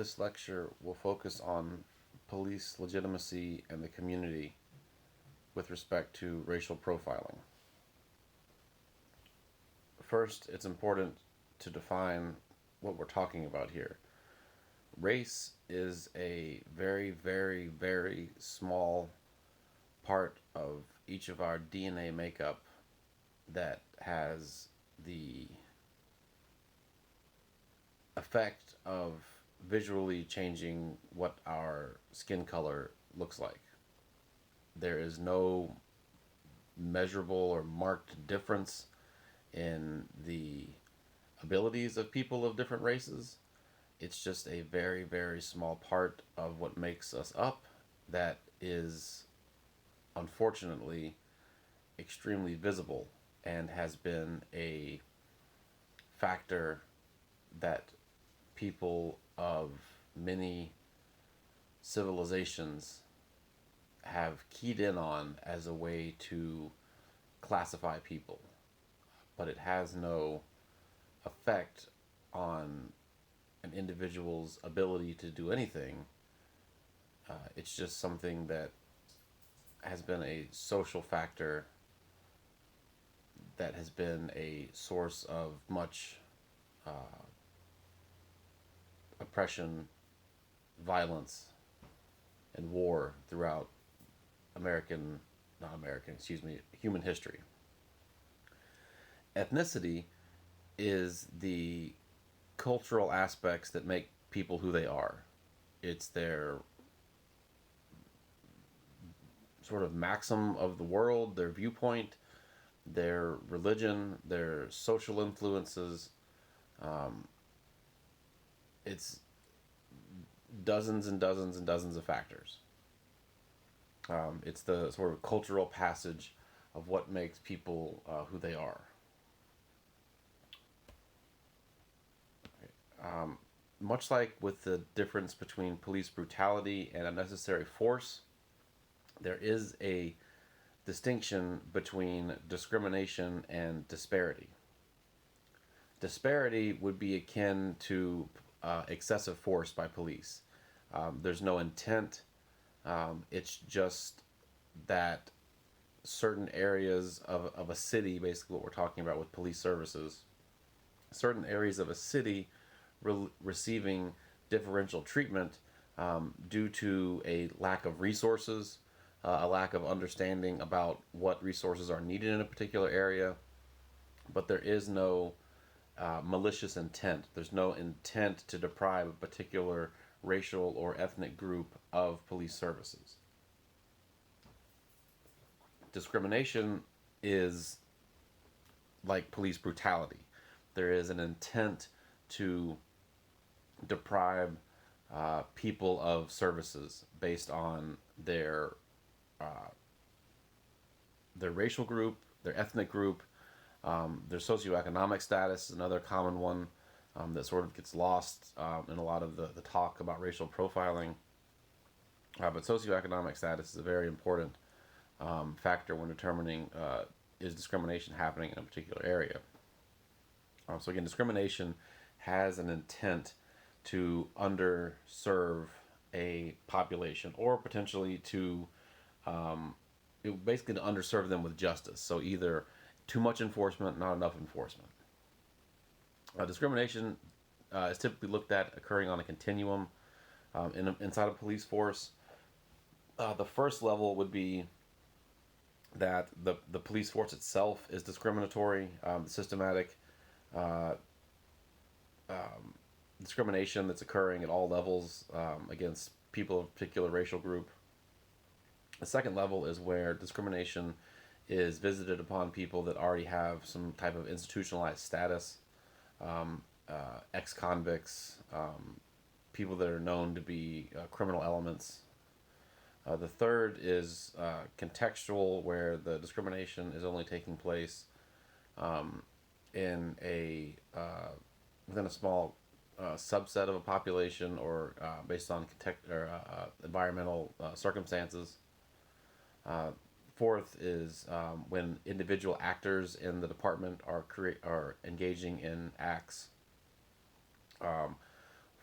This lecture will focus on police legitimacy and the community with respect to racial profiling. First, it's important to define what we're talking about here. Race is a very, very, very small part of each of our DNA makeup that has the effect of visually changing what our skin color looks like. There is no measurable or marked difference in the abilities of people of different races. It's just a very, very small part of what makes us up that is unfortunately extremely visible and has been a factor that people of many civilizations have keyed in on as a way to classify people, but it has no effect on an individual's ability to do anything. It's just something that has been a social factor that has been a source of much oppression, violence, and war throughout human history. Ethnicity is the cultural aspects that make people who they are. It's their sort of maxim of the world, their viewpoint, their religion, their social influences. It's dozens and dozens and dozens of factors. It's the sort of cultural passage of what makes people who they are. Much like with the difference between police brutality and unnecessary force, there is a distinction between discrimination and disparity. Disparity would be akin to excessive force by police. There's no intent. It's just that certain areas of a city, basically what we're talking about with police services, certain areas of a city receiving differential treatment due to a lack of resources, a lack of understanding about what resources are needed in a particular area, but there is no malicious intent. There's no intent to deprive a particular racial or ethnic group of police services. Discrimination is like police brutality. There is an intent to deprive people of services based on their racial group, their ethnic group, their socioeconomic status is another common one that sort of gets lost in a lot of the talk about racial profiling. But socioeconomic status is a very important factor when determining is discrimination happening in a particular area. So again, discrimination has an intent to underserve a population or potentially to basically to underserve them with justice. So either too much enforcement, not enough enforcement. Discrimination is typically looked at occurring on a continuum inside a police force. The first level would be that the police force itself is discriminatory, systematic discrimination that's occurring at all levels against people of a particular racial group. The second level is where discrimination is visited upon people that already have some type of institutionalized status, ex-convicts, people that are known to be criminal elements. The third is contextual, where the discrimination is only taking place in a within a small subset of a population or based on environmental circumstances. Fourth is when individual actors in the department are engaging in acts.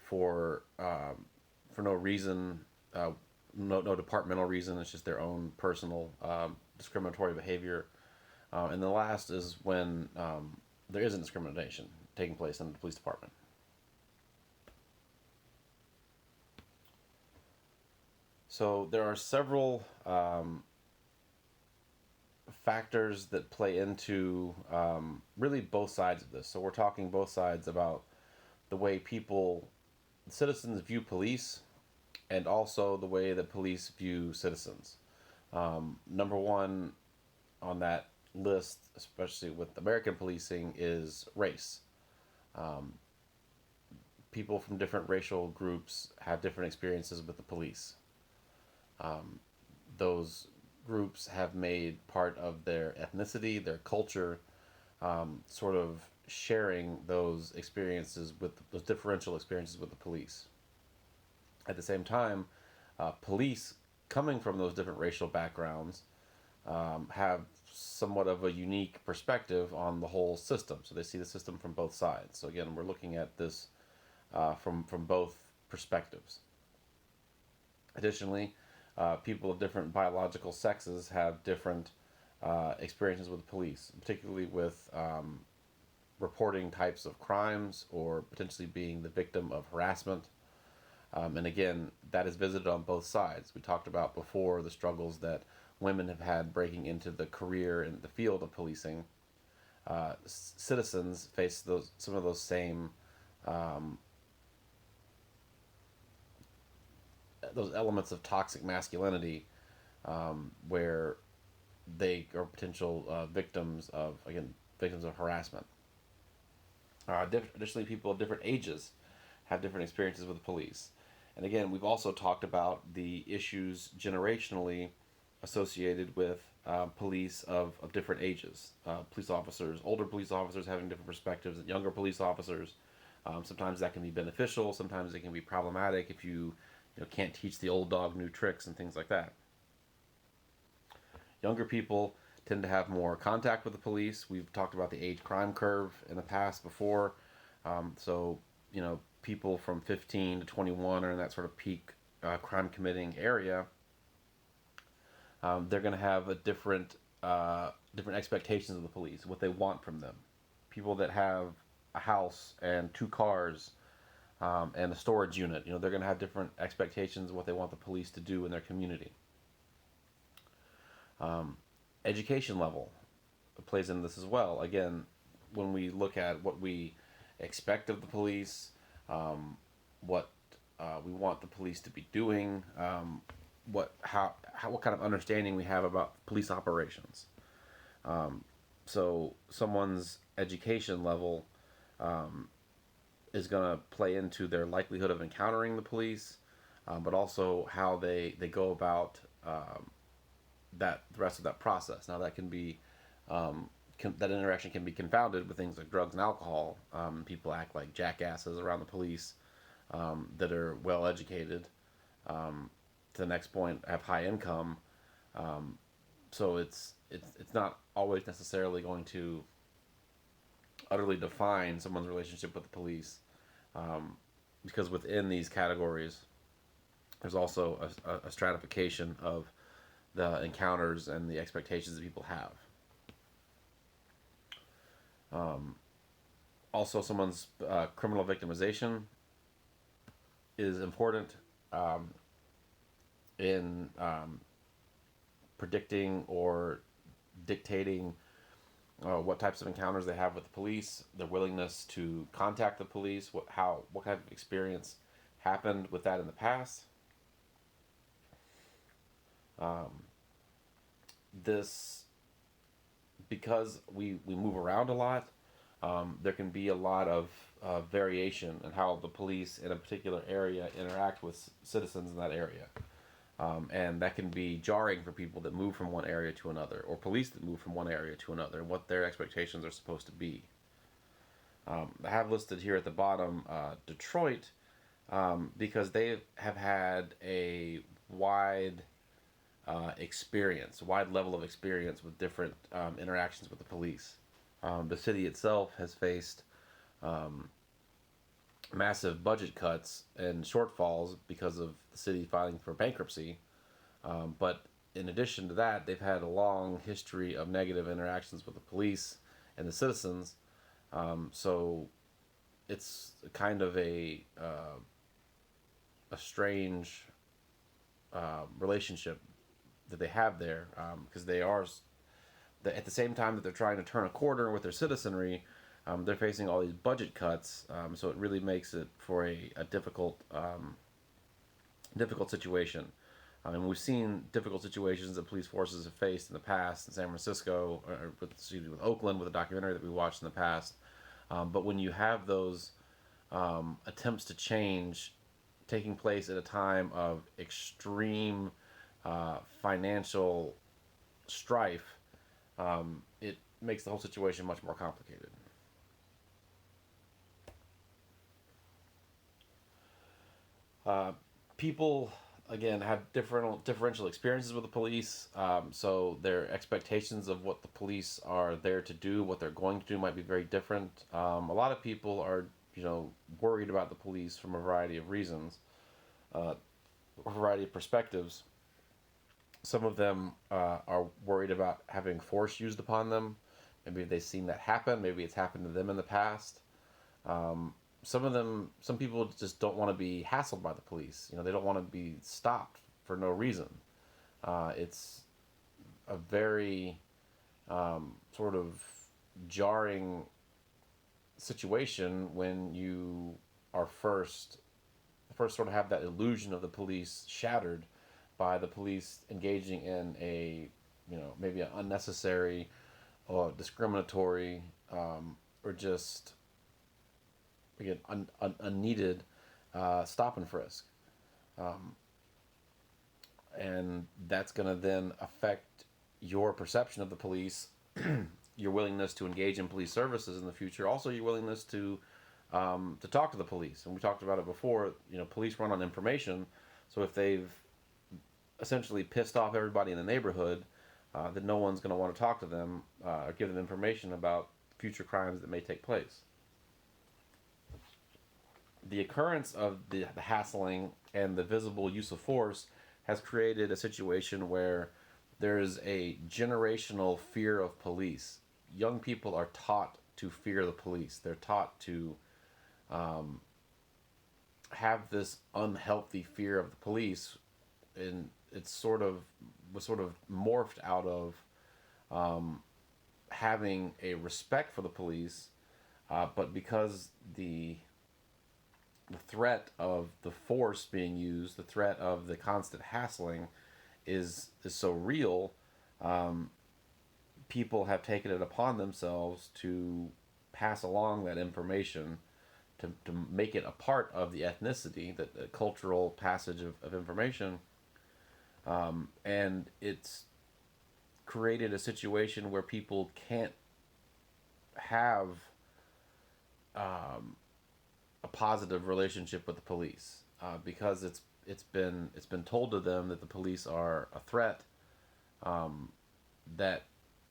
for no reason, no departmental reason. It's just their own personal discriminatory behavior. And the last is when there isn't discrimination taking place in the police department. So there are several factors that play into really both sides of this. So we're talking both sides about the way citizens view police, and also the way that police view citizens. Number one on that list, especially with American policing, is race. Um, People from different racial groups have different experiences with the police. Um, those groups have made part of their ethnicity, their culture, sort of sharing those experiences with those differential experiences with the police. At the same time, police coming from those different racial backgrounds have somewhat of a unique perspective on the whole system. So they see the system from both sides. So again, we're looking at this from both perspectives. Additionally, people of different biological sexes have different experiences with the police, particularly with reporting types of crimes or potentially being the victim of harassment. And again, that is visited on both sides. We talked about before the struggles that women have had breaking into the career in the field of policing. Citizens face some of those same um, those elements of toxic masculinity, where they are potential victims of harassment. Additionally, people of different ages have different experiences with the police. And again, we've also talked about the issues generationally associated with police of different ages. Police officers, older police officers having different perspectives than younger police officers. Sometimes that can be beneficial. Sometimes it can be problematic if you can't teach the old dog new tricks and things like that. Younger people tend to have more contact with the police. We've talked about the age crime curve in the past before. So, people from 15 to 21 are in that sort of peak crime committing area. They're going to have different expectations of the police, what they want from them. People that have a house and 2 cars and a storage unit, they're going to have different expectations of what they want the police to do in their community. Education level plays into this as well. Again, when we look at what we expect of the police, what we want the police to be doing, what kind of understanding we have about police operations. So someone's education level is going to play into their likelihood of encountering the police, but also how they go about the rest of that process. Now that can be that interaction can be confounded with things like drugs and alcohol. People act like jackasses around the police that are well educated. To the next point, have high income. So it's not always necessarily going to utterly define someone's relationship with the police, because within these categories, there's also a stratification of the encounters and the expectations that people have. Also, someone's criminal victimization is important in predicting or dictating what types of encounters they have with the police, their willingness to contact the police, what kind of experience happened with that in the past. This, because we move around a lot, there can be a lot of variation in how the police in a particular area interact with citizens in that area. And that can be jarring for people that move from one area to another, or police that move from one area to another, and what their expectations are supposed to be. I have listed here at the bottom Detroit, because they have had a wide wide level of experience with different interactions with the police. The city itself has faced massive budget cuts and shortfalls because of the city filing for bankruptcy. But in addition to that, they've had a long history of negative interactions with the police and the citizens. So it's kind of a strange relationship that they have there, because they are at the same time that they're trying to turn a corner with their citizenry. They're facing all these budget cuts, so it really makes it for a difficult situation. I mean, we've seen difficult situations that police forces have faced in the past in San Francisco, or with Oakland, with a documentary that we watched in the past. But when you have those attempts to change taking place at a time of extreme financial strife, it makes the whole situation much more complicated. Uh, People again have differential experiences with the police, so their expectations of what the police are there to do, what they're going to do, might be very different. A lot of people are, worried about the police from a variety of reasons, uh, a variety of perspectives. Some of them are worried about having force used upon them. Maybe they've seen that happen. Maybe it's happened to them in the past. Some people just don't want to be hassled by the police. They don't want to be stopped for no reason. It's a very sort of jarring situation when you are first sort of have that illusion of the police shattered by the police engaging in maybe an unnecessary or discriminatory, or just again unneeded stop and frisk, and that's going to then affect your perception of the police, your willingness to engage in police services in the future, also your willingness to talk to the police. And we talked about it before. Police run on information, so if they've essentially pissed off everybody in the neighborhood, then no one's going to want to talk to them or give them information about future crimes that may take place. The occurrence of the hassling and the visible use of force has created a situation where there is a generational fear of police. Young people are taught to fear the police. They're taught to have this unhealthy fear of the police, and it's was sort of morphed out of having a respect for the police, but because the threat of the force being used, the threat of the constant hassling, is so real. People have taken it upon themselves to pass along that information, to make it a part of the ethnicity, that the cultural passage of information, and it's created a situation where people can't have a positive relationship with the police, because it's been told to them that the police are a threat, that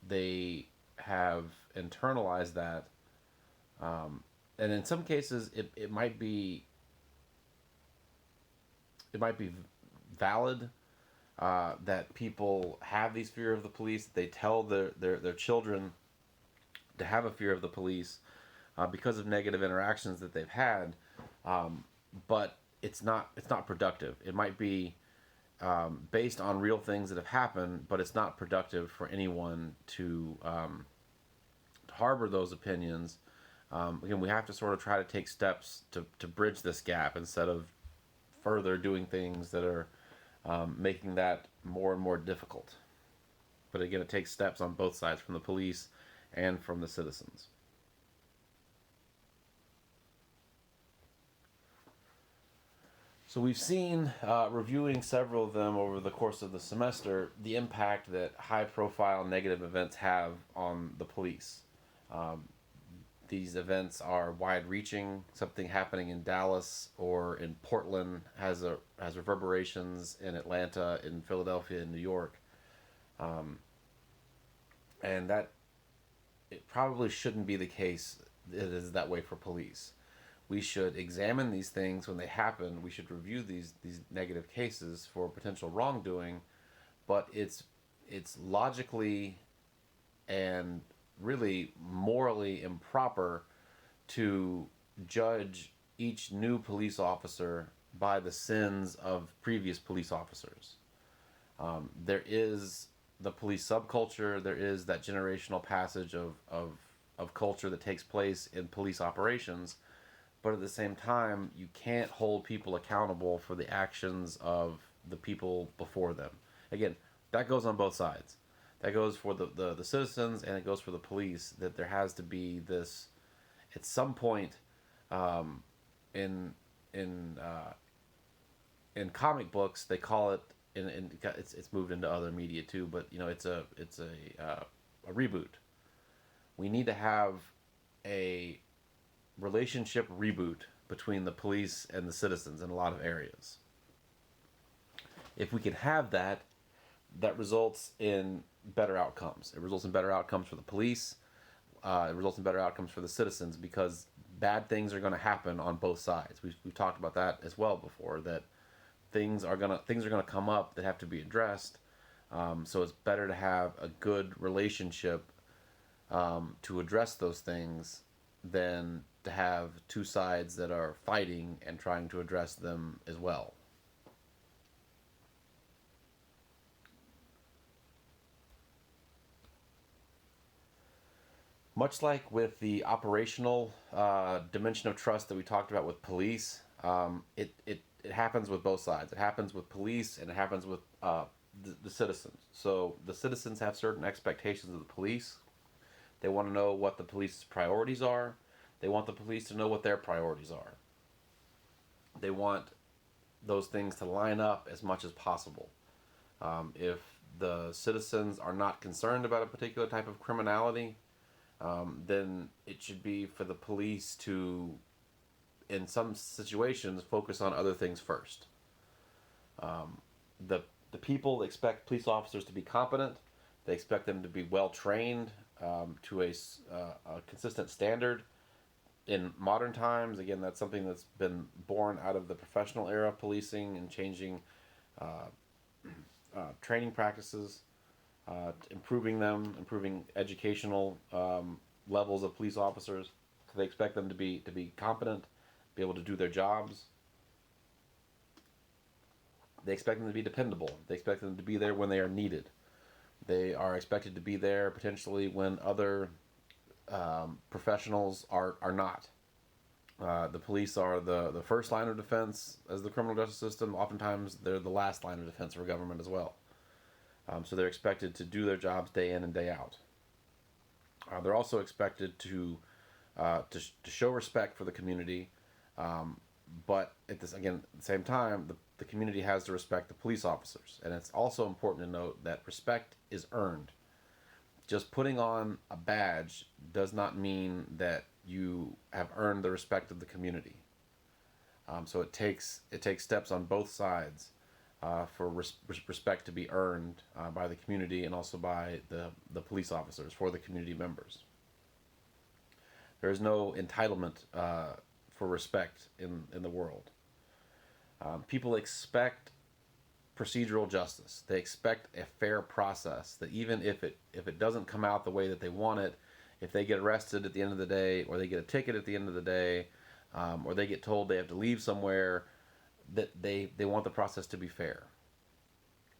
they have internalized that, and in some cases it might be valid, that people have these fear of the police. They tell their children to have a fear of the police, because of negative interactions that they've had, but it's not productive. It might be based on real things that have happened, but it's not productive for anyone to harbor those opinions. Again, we have to sort of try to take steps to bridge this gap, instead of further doing things that are making that more and more difficult. But again, it takes steps on both sides, from the police and from the citizens. So we've seen, reviewing several of them over the course of the semester, the impact that high-profile negative events have on the police. Um, these events are wide-reaching. Something happening in Dallas or in Portland has reverberations in Atlanta, in Philadelphia, in New York, um, and that it probably shouldn't be the case. It is that way for police. We should examine these things when they happen. We should review these negative cases for potential wrongdoing, but it's logically and really morally improper to judge each new police officer by the sins of previous police officers. There is the police subculture. There is that generational passage of culture that takes place in police operations. But at the same time, you can't hold people accountable for the actions of the people before them. Again, that goes on both sides. That goes for the citizens, and it goes for the police, that there has to be this, at some point, um, in in uh, in comic books they call it, it's moved into other media too, but it's a reboot. We need to have a relationship reboot between the police and the citizens in a lot of areas. If we can have that, that results in better outcomes. It results in better outcomes for the police. It results in better outcomes for the citizens, because bad things are going to happen on both sides. We've talked about that as well before. That things are gonna come up that have to be addressed. So it's better to have a good relationship to address those things than to have two sides that are fighting and trying to address them as well. Much like with the operational dimension of trust that we talked about with police, it happens with both sides. It happens with police, and it happens with the citizens. So the citizens have certain expectations of the police. They want to know what the police's priorities are. They want the police to know what their priorities are. They want those things to line up as much as possible. If the citizens are not concerned about a particular type of criminality, then it should be for the police to, in some situations, focus on other things first. The people expect police officers to be competent. They expect them to be well trained, to a consistent standard. In modern times, again, that's something that's been born out of the professional era of policing and changing uh, training practices, improving them, improving educational levels of police officers. They expect them to be competent, be able to do their jobs. They expect them to be dependable. They expect them to be there when they are needed. They are expected to be there potentially when other professionals are not. The police are the first line of defense as the criminal justice system. Oftentimes, they're the last line of defense for government as well. So they're expected to do their jobs day in and day out. They're also expected to show respect for the community, but at this again at the same time, the community has to respect the police officers, and it's also important to note that respect is earned. Just putting on a badge does not mean that you have earned the respect of the community. So it takes steps on both sides for respect to be earned by the community and also by the police officers for the community members. There is no entitlement for respect in the world. People expect procedural justice. They expect a fair process. That even if it doesn't come out the way that they want it, if they get arrested at the end of the day, or they get a ticket at the end of the day, or they get told they have to leave somewhere, that they want the process to be fair.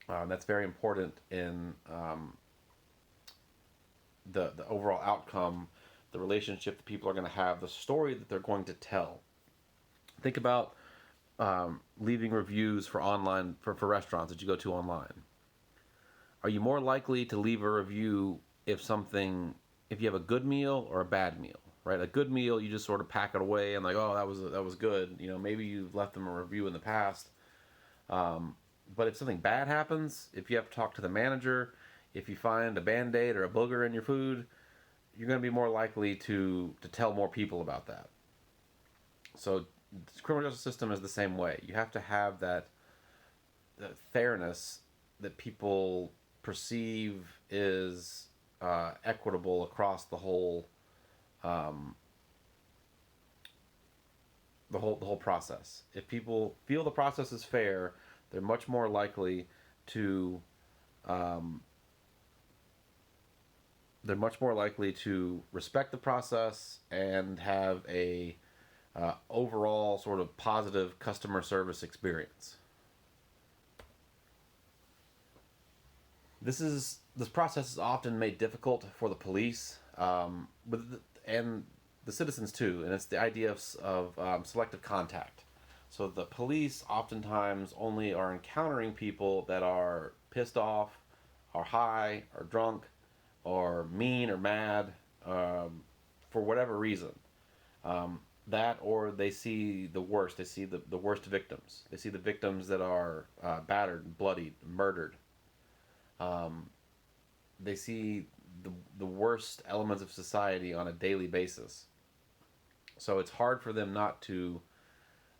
That's very important in the overall outcome, the relationship that people are going to have, the story that they're going to tell. Think about leaving reviews for online for restaurants that you go to online. Are you more likely to leave a review if you have a good meal or a bad meal? Right, a good meal, you just sort of pack it away and like, oh, that was good. Maybe you've left them a review in the past. But if something bad happens, if you have to talk to the manager, if you find a band-aid or a booger in your food, you're going to be more likely to tell more people about that. So the criminal justice system is the same way. You have to have that fairness that people perceive is equitable across the whole um, the whole process. If people feel the process is fair, they're much more likely to um, they're much more likely to respect the process and have a overall sort of positive customer service experience. This process is often made difficult for the police, and the citizens too, and it's the idea of selective contact. So the police oftentimes only are encountering people that are pissed off, are high, or drunk, or mean or mad, for whatever reason. Um, that or they see the worst. They see the worst victims. They see the victims that are battered, bloodied, murdered. Um, they see the worst elements of society on a daily basis. So it's hard for them not to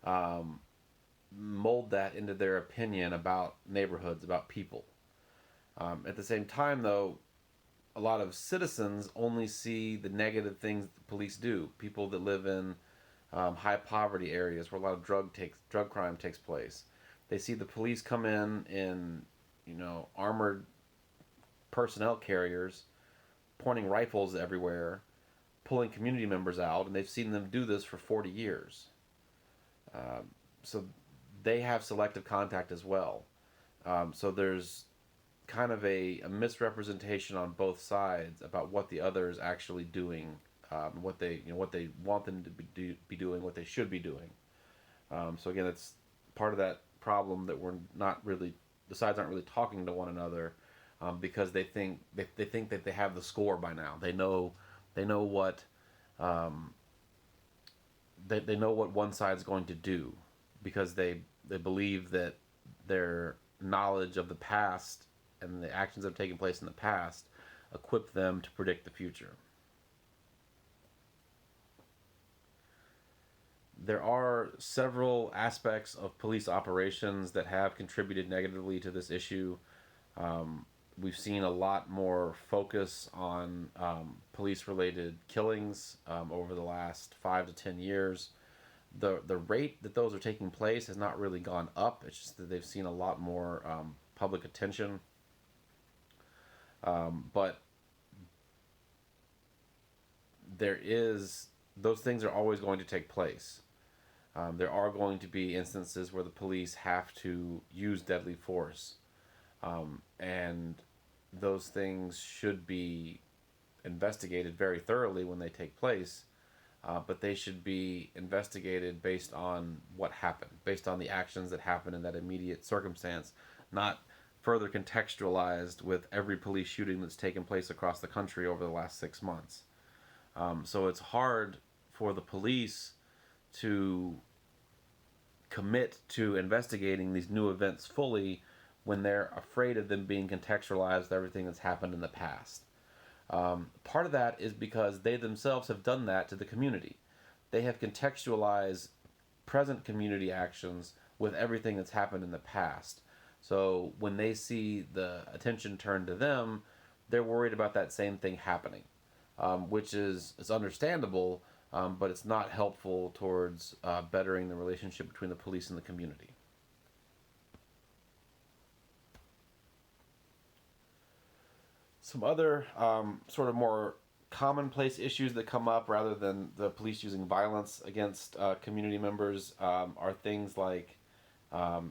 um, mold that into their opinion about neighborhoods, about people. At the same time, though, a lot of citizens only see the negative things that the police do. People that live in high poverty areas where a lot of drug crime takes place. They see the police come in armored personnel carriers, pointing rifles everywhere, pulling community members out, and they've seen them do this for 40 years. So they have selective contact as well. So there's kind of a misrepresentation on both sides about what the other is actually doing, what they want them to be doing, what they should be doing. So again, it's part of that problem that we're not really the sides aren't really talking to one another, because they think that they have the score by now. They know what um, they know what one side's going to do, because they believe that their knowledge of the past and the actions that have taken place in the past equip them to predict the future. There are several aspects of police operations that have contributed negatively to this issue. Um, we've seen a lot more focus on police related killings over the last 5 to 10 years. The rate that those are taking place has not really gone up. It's just that they've seen a lot more public attention. But there is those things are always going to take place. There are going to be instances where the police have to use deadly force, and those things should be investigated very thoroughly when they take place. But they should be investigated based on what happened, based on the actions that happened in that immediate circumstance, not further contextualized with every police shooting that's taken place across the country over the last 6 months. So it's hard for the police to commit to investigating these new events fully when they're afraid of them being contextualized with everything that's happened in the past. Part of that is because they themselves have done that to the community. They have contextualized present community actions with everything that's happened in the past. So when they see the attention turned to them, they're worried about that same thing happening, which is understandable, but it's not helpful towards bettering the relationship between the police and the community. Some other sort of more commonplace issues that come up rather than the police using violence against community members are things like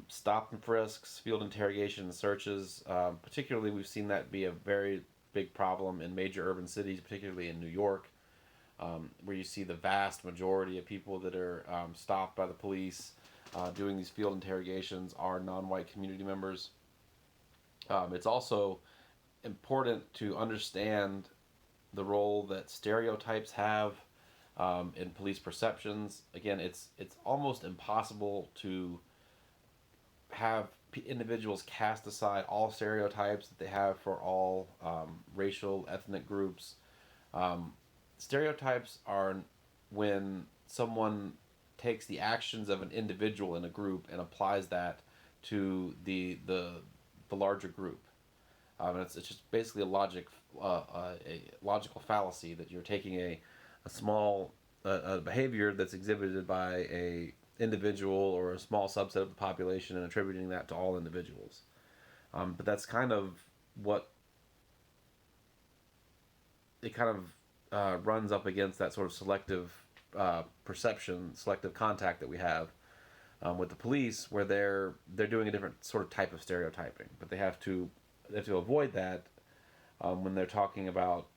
stop and frisks, field interrogation, searches. Particularly, we've seen that be a very big problem in major urban cities, particularly in New York, where you see the vast majority of people that are stopped by the police doing these field interrogations are non-white community members. It's also important to understand the role that stereotypes have in police perceptions. Again, it's almost impossible to have individuals cast aside all stereotypes that they have for all racial, ethnic groups. Um, Stereotypes are when someone takes the actions of an individual in a group and applies that to the larger group. It's just basically a logical fallacy that you're taking a small a behavior that's exhibited by a individual or a small subset of the population and attributing that to all individuals. But that's kind of what it kind of runs up against, that sort of selective perception, selective contact that we have with the police, where they're doing a different sort of type of stereotyping, but they have to avoid that when they're talking about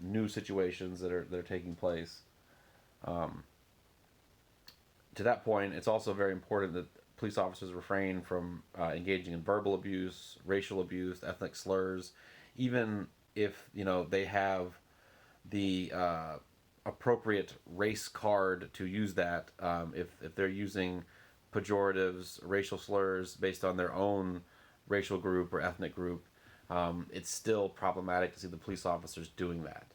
new situations that are taking place. Um, to that point, it's also very important that police officers refrain from engaging in verbal abuse, racial abuse, ethnic slurs, even if they have the appropriate race card to use that. If they're using pejoratives, racial slurs based on their own racial group or ethnic group, it's still problematic to see the police officers doing that.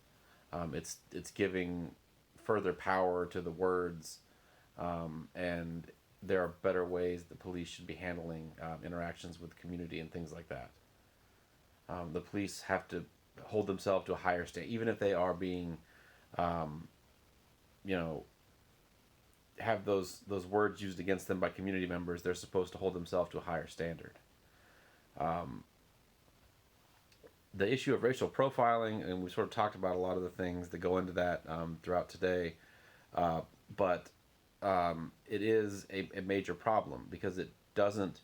It's giving further power to the words, and there are better ways the police should be handling interactions with the community and things like that. The police have to hold themselves to a higher standard, even if they are being, um, you know, have those words used against them by community members. They're supposed to hold themselves to a higher standard. Um, the issue of racial profiling, and we sort of talked about a lot of the things that go into that throughout today, but it is a major problem because it doesn't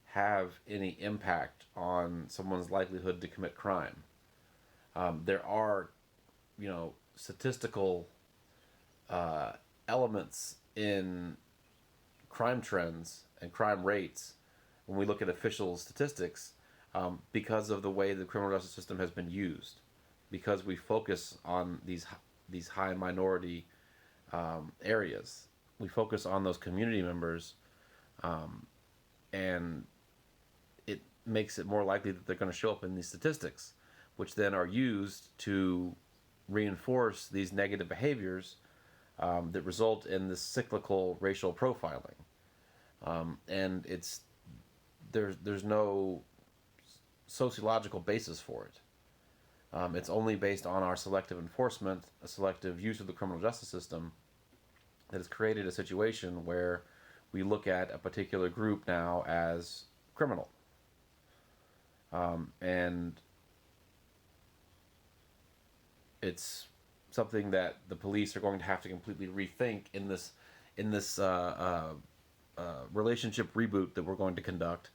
have any impact on someone's likelihood to commit crime. There are, statistical elements in crime trends and crime rates when we look at official statistics, because of the way the criminal justice system has been used, because we focus on these high minority areas. We focus on those community members, um, and it makes it more likely that they're going to show up in these statistics, which then are used to reinforce these negative behaviors that result in this cyclical racial profiling. And there's no sociological basis for it. It's only based on our selective enforcement, a selective use of the criminal justice system, that has created a situation where we look at a particular group now as criminal. And it's something that the police are going to have to completely rethink in this relationship reboot that we're going to conduct.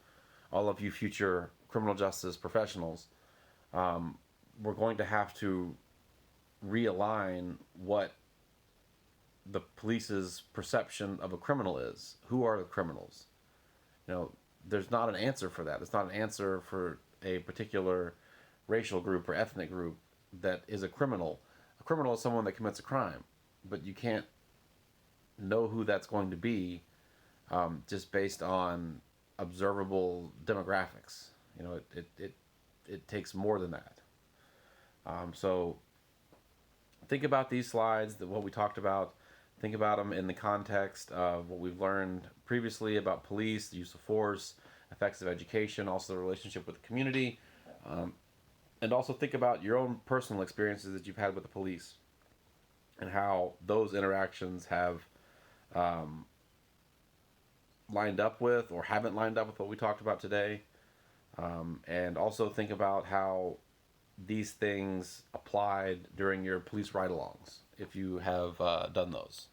All of you future criminal justice professionals, we're going to have to realign what the police's perception of a criminal is. Who are the criminals? There's not an answer for that. There's not an answer for a particular racial group or ethnic group that is a criminal. A criminal is someone that commits a crime, but you can't know who that's going to be just based on observable demographics. It takes more than that. So think about these slides, what we talked about. Think about them in the context of what we've learned previously about police, the use of force, effects of education, also the relationship with the community, and also think about your own personal experiences that you've had with the police and how those interactions have lined up with or haven't lined up with what we talked about today. And also think about how these things applied during your police ride-alongs, if you have done those.